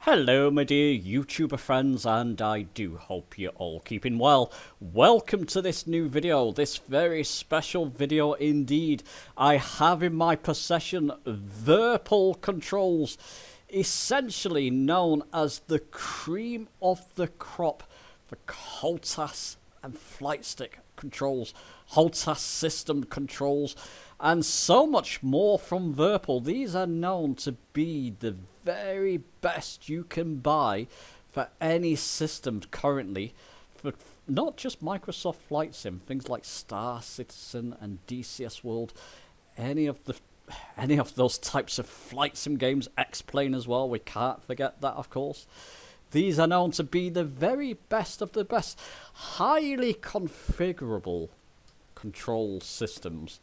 Hello my dear YouTuber friends, and I do hope you're all keeping well. Welcome to this new video, this very special video indeed. I have in my possession Virpil controls, essentially known as the cream of the crop for Hotas and flight stick controls, Hotas system controls, and so much more from Virpil. These are known to be the very best you can buy for any system currently, for not just Microsoft Flight Sim, things like Star Citizen and DCS World, any of those types of flight sim games, X-Plane as well, we can't forget that, of course. These are known to be the very best of the best, highly configurable control systems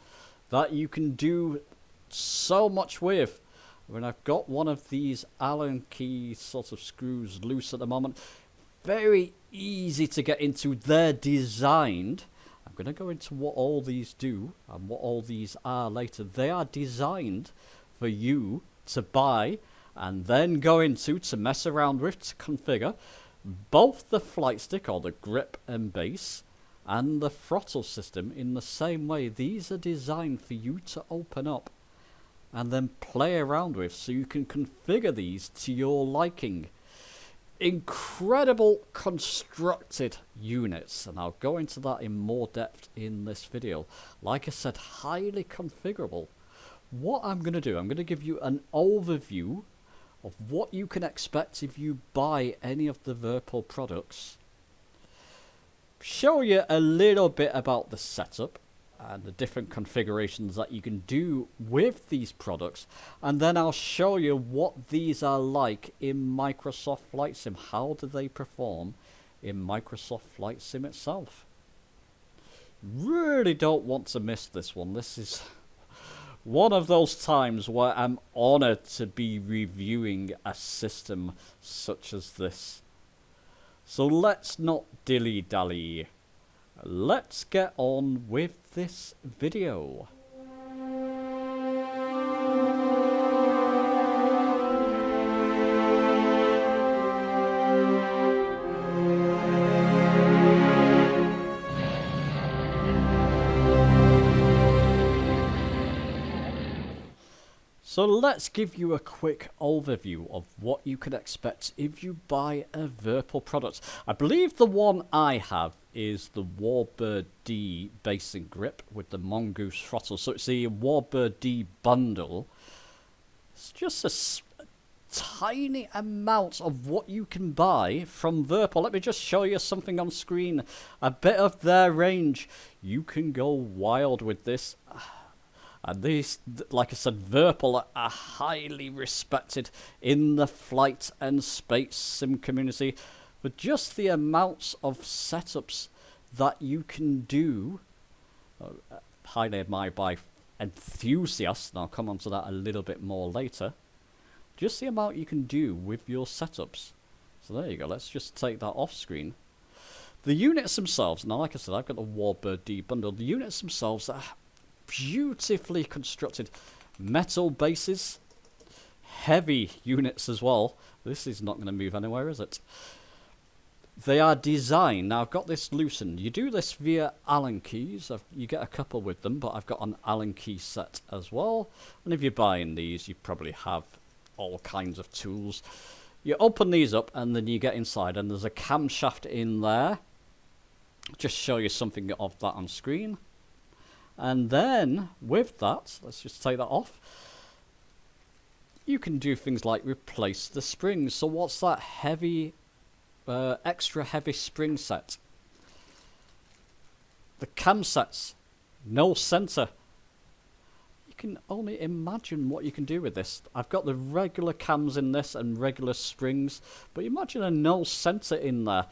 that you can do so much with. When I've got one of these Allen key sort of screws loose at the moment, very easy to get into. They're designed, I'm going to go into what all these do and what all these are later. They are designed for you to buy and then go into to mess around with, to configure both the flight stick or the grip and base and the throttle system in the same way. These are designed for you to open up and then play around with, so you can configure these to your liking. Incredible constructed units, and I'll go into that in more depth in this video. Like I said, highly configurable. What I'm going to do, I'm going to give you an overview of what you can expect if you buy any of the Virpil products, show you a little bit about the setup and the different configurations that you can do with these products, and then I'll show you what these are like in Microsoft Flight Sim. How do they perform in Microsoft Flight Sim itself? Really don't want to miss this one. This is one of those times where I'm honored to be reviewing a system such as this. So let's not dilly-dally. Let's get on with this video. So let's give you a quick overview of what you can expect if you buy a Virpil product. I believe the one I have is the WarBRD-D base and grip with the Mongoose throttle. So it's the WarBRD-D bundle. It's just a tiny amount of what you can buy from Virpil. Let me just show you something on screen. A bit of their range. You can go wild with this. And these, like I said, Virpil are highly respected in the flight and space sim community for just the amounts of setups that you can do. Highly admired by enthusiasts, and I'll come on to that a little bit more later. Just the amount you can do with your setups. So there you go, let's just take that off screen. The units themselves, now like I said, I've got the WarBRD bundle. The units themselves are beautifully constructed metal bases, heavy units as well. This is not going to move anywhere, is it? They are designed, now I've got this loosened. You do this via Allen keys. You get a couple with them, but I've got an Allen key set as well. And if you're buying these, you probably have all kinds of tools. You open these up and then you get inside, and there's a camshaft in there. Just show you something of that on screen. And then, with that, let's just take that off. You can do things like replace the springs. So what's that heavy, extra heavy spring set? The cam sets, no center. You can only imagine what you can do with this. I've got the regular cams in this and regular springs, but imagine a no center in there.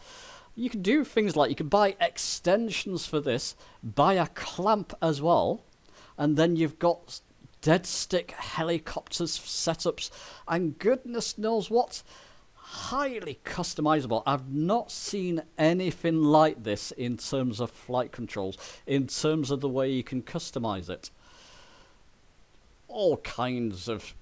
You can do things like, you can buy extensions for this, buy a clamp as well, and then you've got dead stick helicopters setups, and goodness knows what, highly customizable. I've not seen anything like this in terms of flight controls, in terms of the way you can customize it. All kinds of,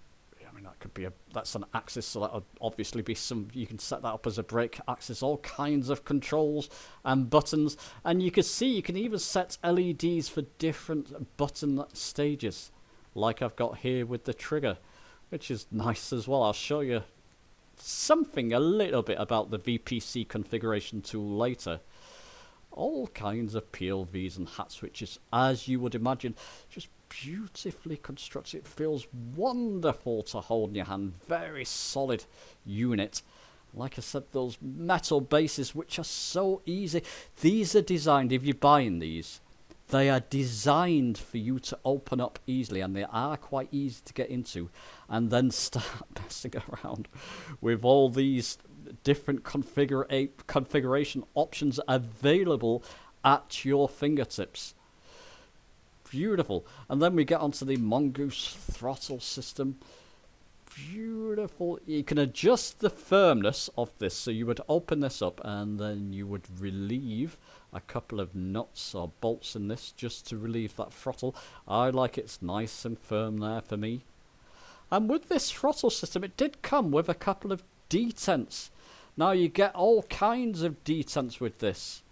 I mean, could be that's an axis, so that'll obviously be you can set that up as a brake axis, all kinds of controls and buttons. And you can see you can even set LEDs for different button stages, like I've got here with the trigger, which is nice as well. I'll show you something a little bit about the VPC configuration tool later. All kinds of PLVs and hat switches, as you would imagine, just beautifully constructed. It feels wonderful to hold in your hand. Very solid unit. Like I said, those metal bases, which are so easy. These are designed, if you're buying these, they are designed for you to open up easily, and they are quite easy to get into, and then start messing around with all these different configuration options available at your fingertips. Beautiful. And then we get onto the Mongoose throttle system. Beautiful. You can adjust the firmness of this, so you would open this up and then you would relieve a couple of nuts or bolts in this just to relieve that throttle. I like it's nice and firm there for me. And with this throttle system, it did come with a couple of detents. Now you get all kinds of detents with this.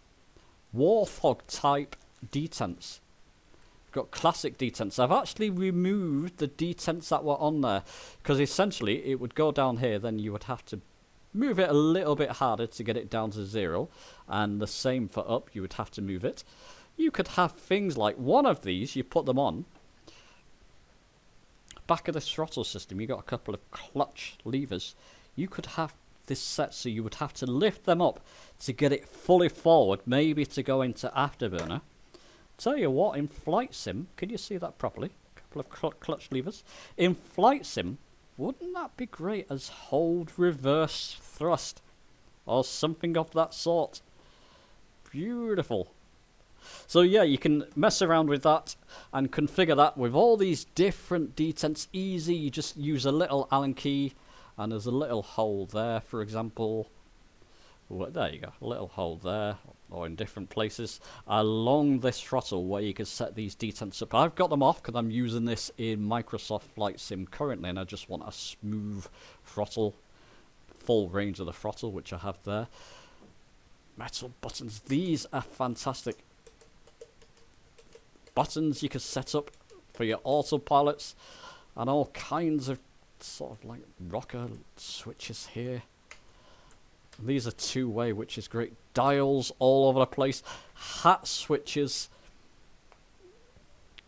Warthog type detents. Got classic detents. I've actually removed the detents that were on there, because essentially it would go down here, then you would have to move it a little bit harder to get it down to 0, and the same for up, you would have to move it. You could have things like one of these, you put them on back of the throttle system, you got a couple of clutch levers. You could have this set, so you would have to lift them up to get it fully forward, maybe to go into afterburner. Tell you what, in Flight Sim, can you see that properly? A couple of clutch levers. In Flight Sim, wouldn't that be great as hold reverse thrust or something of that sort? Beautiful. So yeah, you can mess around with that and configure that with all these different detents. Easy, you just use a little Allen key, and there's a little hole there, for example. Well, there you go, a little hole there, or in different places along this throttle where you can set these detents up. I've got them off because I'm using this in Microsoft Flight Sim currently, and I just want a smooth throttle, full range of the throttle, which I have there. Metal buttons, these are fantastic. Buttons you can set up for your autopilots, and all kinds of sort of like rocker switches here. These are two-way, which is great. Dials all over the place. Hat switches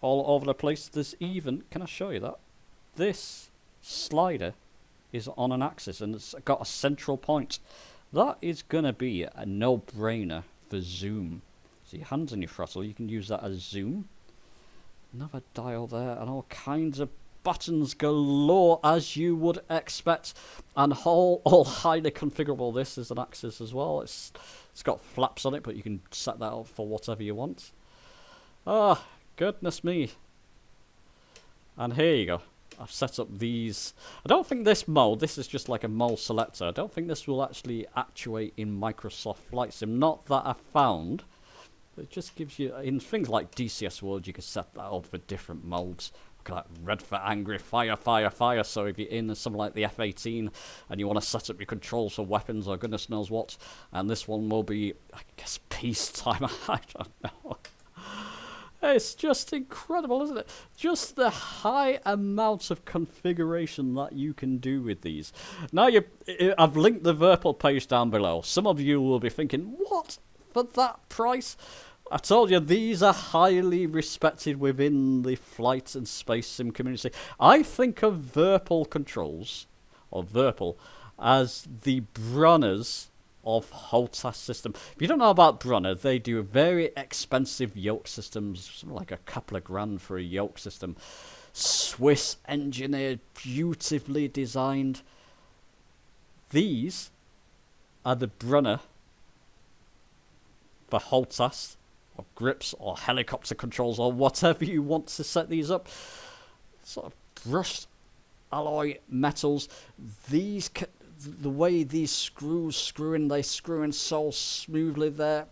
all over the place. There's even, can I show you that? This slider is on an axis and it's got a central point. That is going to be a no-brainer for zoom. So your hands on your throttle, you can use that as zoom. Another dial there, and all kinds of buttons galore, as you would expect, and all highly configurable. This is an axis as well. It's got flaps on it, but you can set that up for whatever you want. Ah, goodness me. And here you go. I've set up these. I don't think this mode, this is just like a mode selector. I don't think this will actually actuate in Microsoft Flight Sim. Not that I found. It just gives you, in things like DCS World, you can set that up for different modes. Like red for angry, fire, fire, fire. So if you're in something like the F-18 and you want to set up your controls for weapons or goodness knows what, and this one will be, I guess, peacetime. I don't know. It's just incredible, isn't it? Just the high amount of configuration that you can do with these. Now, I've linked the Virpil page down below. Some of you will be thinking, what? For that price? I told you, these are highly respected within the flight and space sim community. I think of Virpil controls, or Virpil, as the Brunners of Hotas system. If you don't know about Brunner, they do very expensive yoke systems, something like a couple of grand for a yoke system. Swiss engineered, beautifully designed. These are the Brunner for Hotas, or grips, or helicopter controls, or whatever you want to set these up. Sort of brushed alloy metals. These, the way these screws screw in, they screw in so smoothly there.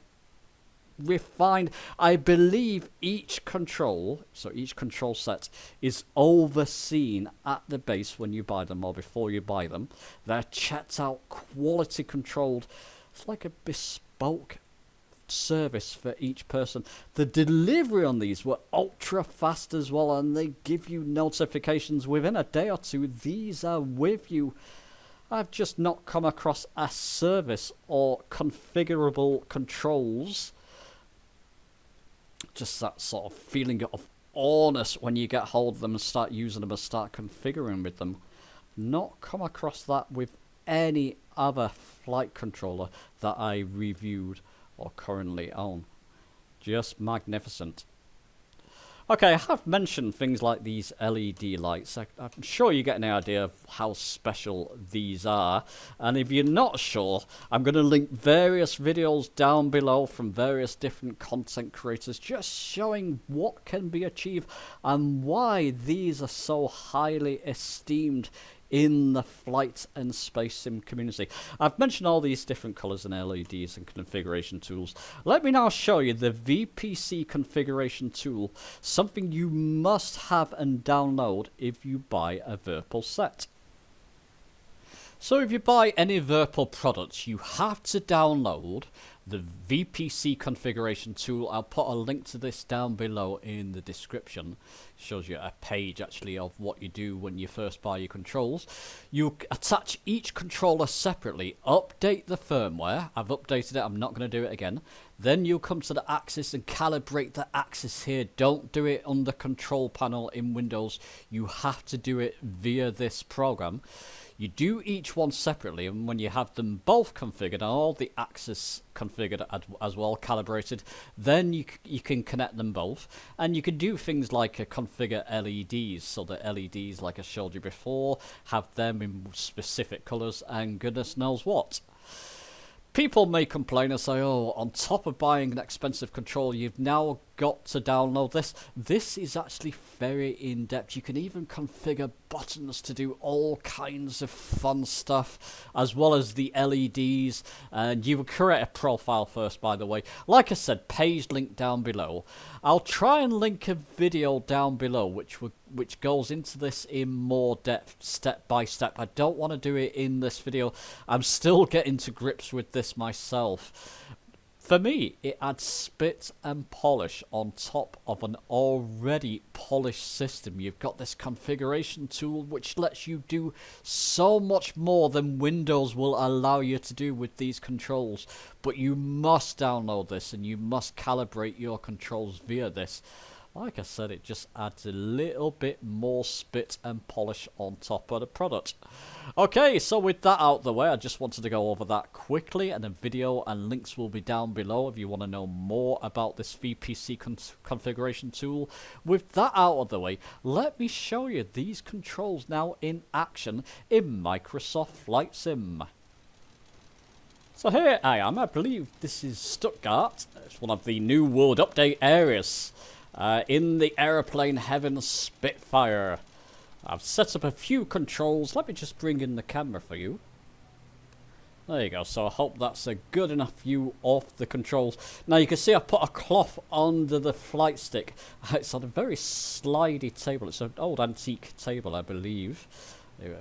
refined. I believe each control, so each control set is overseen at the base when you buy them or before you buy them. They're checked out, quality controlled. It's like a bespoke service for each person. The delivery on these were ultra fast as well, and they give you notifications within a day or two. These are with you. I've just not come across a service or configurable controls. Just that sort of feeling of awness when you get hold of them and start using them and start configuring with them. Not come across that with any other flight controller that I reviewed or currently own. Just magnificent. Okay, I have mentioned things like these LED lights. I'm sure you get an idea of how special these are. And if you're not sure, I'm going to link various videos down below from various different content creators just showing what can be achieved and why these are so highly esteemed in the flight and space sim community. I've mentioned all these different colors and LEDs and configuration tools. Let me now show you the VPC Configuration Tool, something you must have and download if you buy a Virpil set. So if you buy any Virpil products, you have to download the VPC Configuration Tool. I'll put a link to this down below in the description. It shows you a page actually of what you do when you first buy your controls. You attach each controller separately, update the firmware. I've updated it, I'm not going to do it again. Then you'll come to the axis and calibrate the axis here. Don't do it on the control panel in Windows. You have to do it via this program. You do each one separately, and when you have them both configured and all the axes configured as well, calibrated, then you can connect them both, and you can do things like configure LEDs, so the LEDs, like I showed you before, have them in specific colors and goodness knows what. People may complain and say, oh, on top of buying an expensive control, you've now got to download this. This is actually very in-depth. You can even configure buttons to do all kinds of fun stuff, as well as the LEDs. And you will create a profile first, by the way. Like I said, page link down below. I'll try and link a video down below which goes into this in more depth, step by step. I don't want to do it in this video. I'm still getting to grips with this myself. For me, it adds spit and polish on top of an already polished system. You've got this configuration tool which lets you do so much more than Windows will allow you to do with these controls. But you must download this and you must calibrate your controls via this. Like I said, it just adds a little bit more spit and polish on top of the product. Okay, so with that out of the way, I just wanted to go over that quickly, and the video and links will be down below if you want to know more about this VPC configuration tool. With that out of the way, let me show you these controls now in action in Microsoft Flight Sim. So here I am. I believe this is Stuttgart. It's one of the new World Update areas. In the aeroplane heaven Spitfire. I've set up a few controls. Let me just bring in the camera for you. There you go. So I hope that's a good enough view of the controls. Now you can see I put a cloth under the flight stick. It's on a very slidey table. It's an old antique table, I believe. It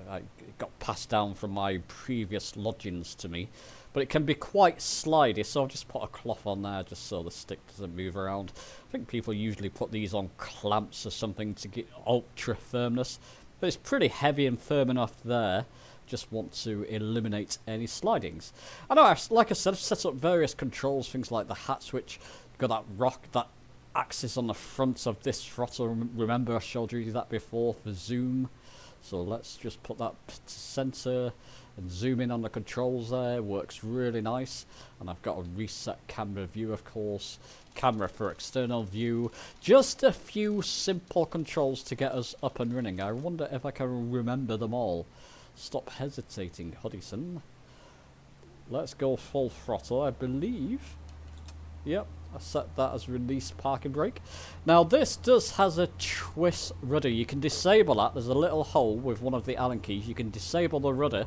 got passed down from my previous lodgings to me. But it can be quite slidey, so I'll just put a cloth on there just so the stick doesn't move around. I think people usually put these on clamps or something to get ultra firmness. But it's pretty heavy and firm enough there. Just want to eliminate any slidings. I know, like I said, I've set up various controls, things like the hat switch. Got that axis on the front of this throttle. Remember I showed you that before for zoom. So let's just put that to center and zoom in on the controls there. Works really nice. And I've got a reset camera view, of course. Camera for external view. Just a few simple controls to get us up and running. I wonder if I can remember them all. Stop hesitating, Hudson. Let's go full throttle, I believe. Yep, I set that as release parking brake. Now this has a twist rudder. You can disable that. There's a little hole with one of the Allen keys. You can disable the rudder.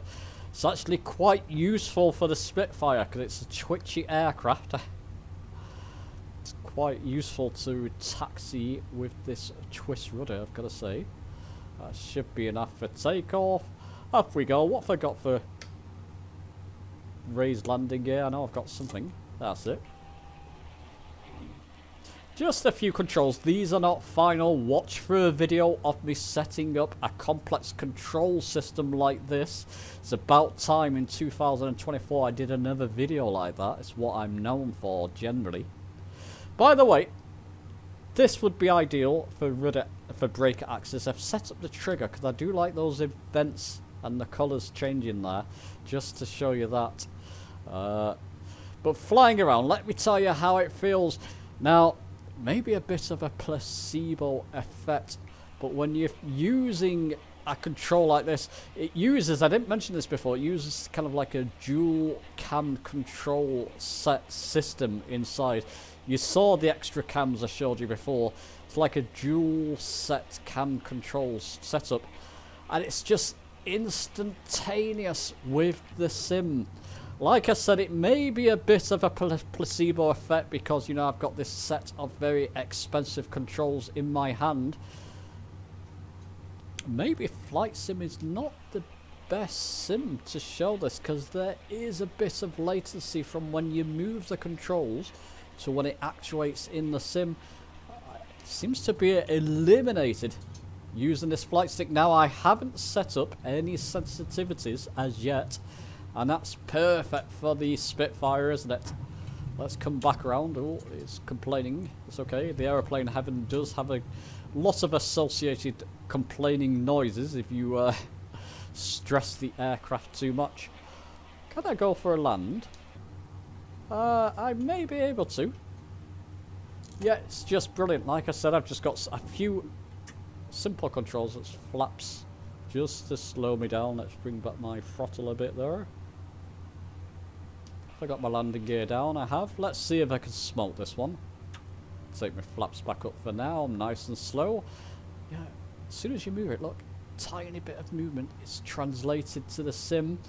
It's actually quite useful for the Spitfire because it's a twitchy aircraft. quite useful to taxi with this twist rudder, I've got to say. That should be enough for takeoff. Up we go. What have I got for raised landing gear? I know I've got something. That's it. Just a few controls. These are not final. Watch for a video of me setting up a complex control system like this. It's about time in 2024 I did another video like that. It's what I'm known for generally. By the way, this would be ideal for rudder, for brake axis. I've set up the trigger because I do like those events and the colours changing there, just to show you that. But flying around, let me tell you how it feels. Now, maybe a bit of a placebo effect, but when you're using a control like this, it uses, I didn't mention this before, it uses kind of like a dual cam control set system inside. You saw the extra cams I showed you before. It's like a dual set cam controls setup, and it's just instantaneous with the sim. Like I said, it may be a bit of a placebo effect because, you know, I've got this set of very expensive controls in my hand. Maybe Flight Sim is not the best sim to show this because there is a bit of latency from when you move the controls to when it actuates in the sim. It seems to be eliminated using this flight stick. Now, I haven't set up any sensitivities as yet, and that's perfect for the Spitfire, isn't it? Let's come back around. Oh, it's complaining. It's okay. The aeroplane heaven does have a lot of associated complaining noises if you stress the aircraft too much. Can I go for a land? I may be able to. Yeah, it's just brilliant. Like I said, I've just got a few simple controls. It's flaps just to slow me down. Let's bring back my throttle a bit there. I got my landing gear down. I have. Let's see if I can smoke this one. Take my flaps back up for now. I'm nice and slow. Yeah, as soon as you move it, look, tiny bit of movement is translated to the sim.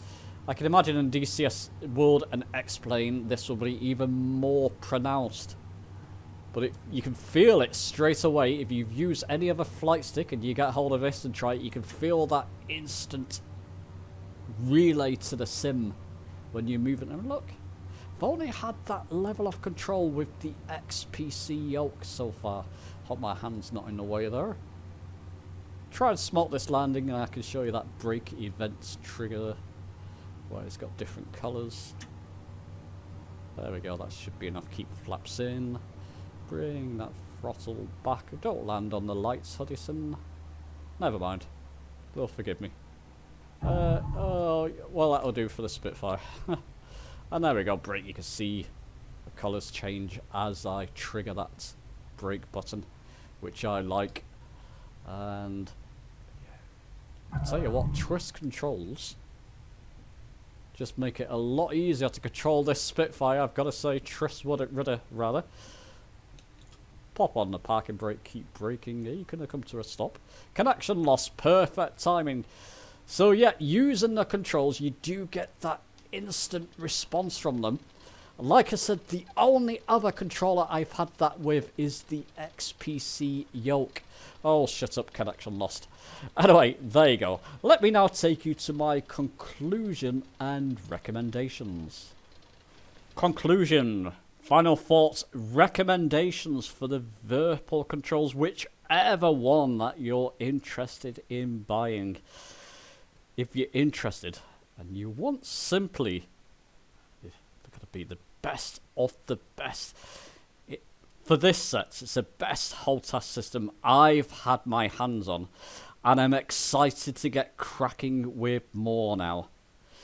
I can imagine in DCS World and X-Plane this will be even more pronounced. But you can feel it straight away. If you've used any other flight stick and you get hold of this and try it, you can feel that instant relay to the sim when you move it. And look, I've only had that level of control with the XPC yoke so far. Hope my hand's not in the way there. Try and smoke this landing and I can show you that brake events trigger where it's got different colours. There we go, that should be enough. Keep flaps in. Bring that throttle back. Don't land on the lights, Hudson. Never mind. They'll forgive me. Oh, well, that'll do for the Spitfire. And there we go, brake. You can see the colours change as I trigger that brake button, which I like. And I tell you what, twist controls just make it a lot easier to control this Spitfire. I've got to say, twist rudder rather. Pop on the parking brake, keep braking. You're going to come to a stop. Connection loss, perfect timing. So yeah, using the controls, you do get that instant response from them. Like I said, the only other controller I've had that with is the XPC yoke. Oh, shut up, connection lost. Anyway, there you go. Let me now take you to my conclusion and recommendations. Conclusion. Final thoughts, recommendations for the Virpil controls, whichever one that you're interested in buying. If you're interested and you want simply, they're going to be the best of the best. For this set, it's the best Hotas system I've had my hands on, and I'm excited to get cracking with more now.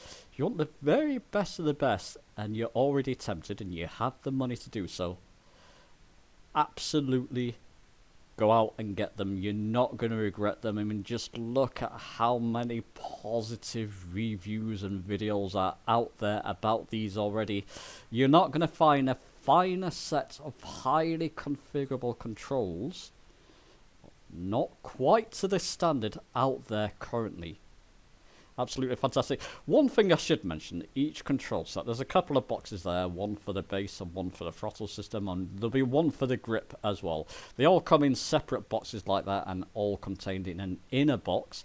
If you want the very best of the best, and you're already tempted and you have the money to do so, absolutely go out and get them. You're not going to regret them. I mean, just look at how many positive reviews and videos are out there about these already. You're not going to find a finer set of highly configurable controls, not quite to this standard, out there currently. Absolutely fantastic. One thing I should mention, each control set, there's a couple of boxes there, one for the base and one for the throttle system, and there'll be one for the grip as well. They all come in separate boxes like that and all contained in an inner box.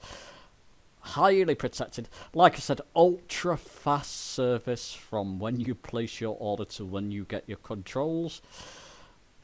Highly protected. Like I said, ultra fast service from when you place your order to when you get your controls.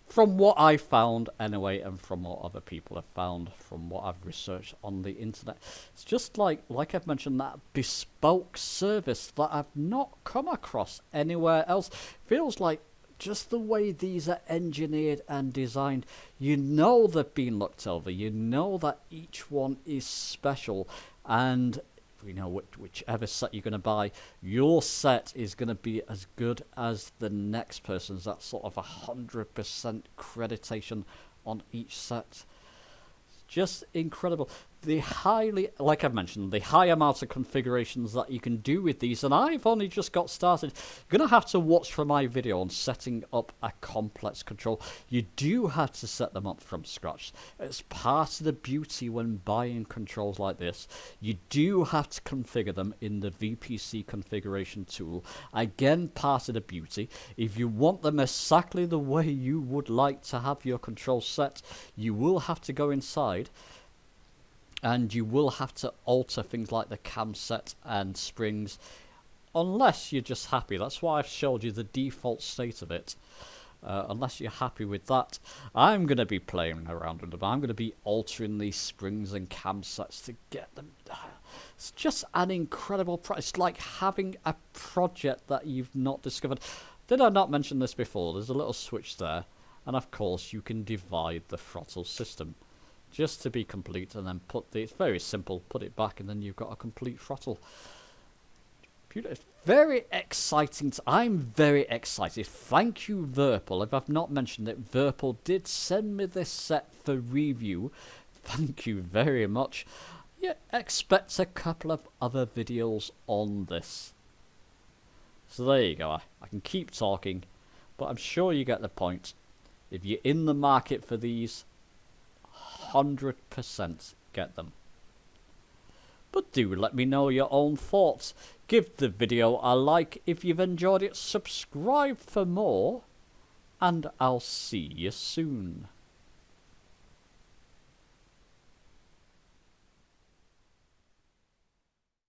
From what I found anyway, and from what other people have found, from what I've researched on the internet, it's just like I've mentioned, that bespoke service that I've not come across anywhere else. Feels like just the way these are engineered and designed, you know they've been looked over, you know that each one is special, and you know whichever set you're going to buy, your set is going to be as good as the next person's. That's sort of 100% creditation on each set. Just incredible. The highly, like I've mentioned, the high amount of configurations that you can do with these, and I've only just got started. You're going to have to watch for my video on setting up a complex control. You do have to set them up from scratch. It's part of the beauty when buying controls like this. You do have to configure them in the VPC Configuration Tool. Again, part of the beauty. If you want them exactly the way you would like to have your control set, you will have to go inside and you will have to alter things like the cam set and springs, unless you're just happy. That's why I've showed you the default state of it. Unless you're happy with that, I'm going to be playing around with them. I'm going to be altering these springs and cam sets to get them. It's just an incredible it's like having a project that you've not discovered. Did I not mention this before? There's a little switch there, and of course you can divide the throttle system just to be complete, and then it's very simple, put it back, and then you've got a complete throttle. Beautiful. Very exciting. I'm very excited. Thank you, Virpil. If I've not mentioned it, Virpil did send me this set for review. Thank you very much. Yeah, expect a couple of other videos on this. So there you go. I can keep talking, but I'm sure you get the point. If you're in the market for these, 100% get them. But do let me know your own thoughts. Give the video a like if you've enjoyed it, subscribe for more, and I'll see you soon.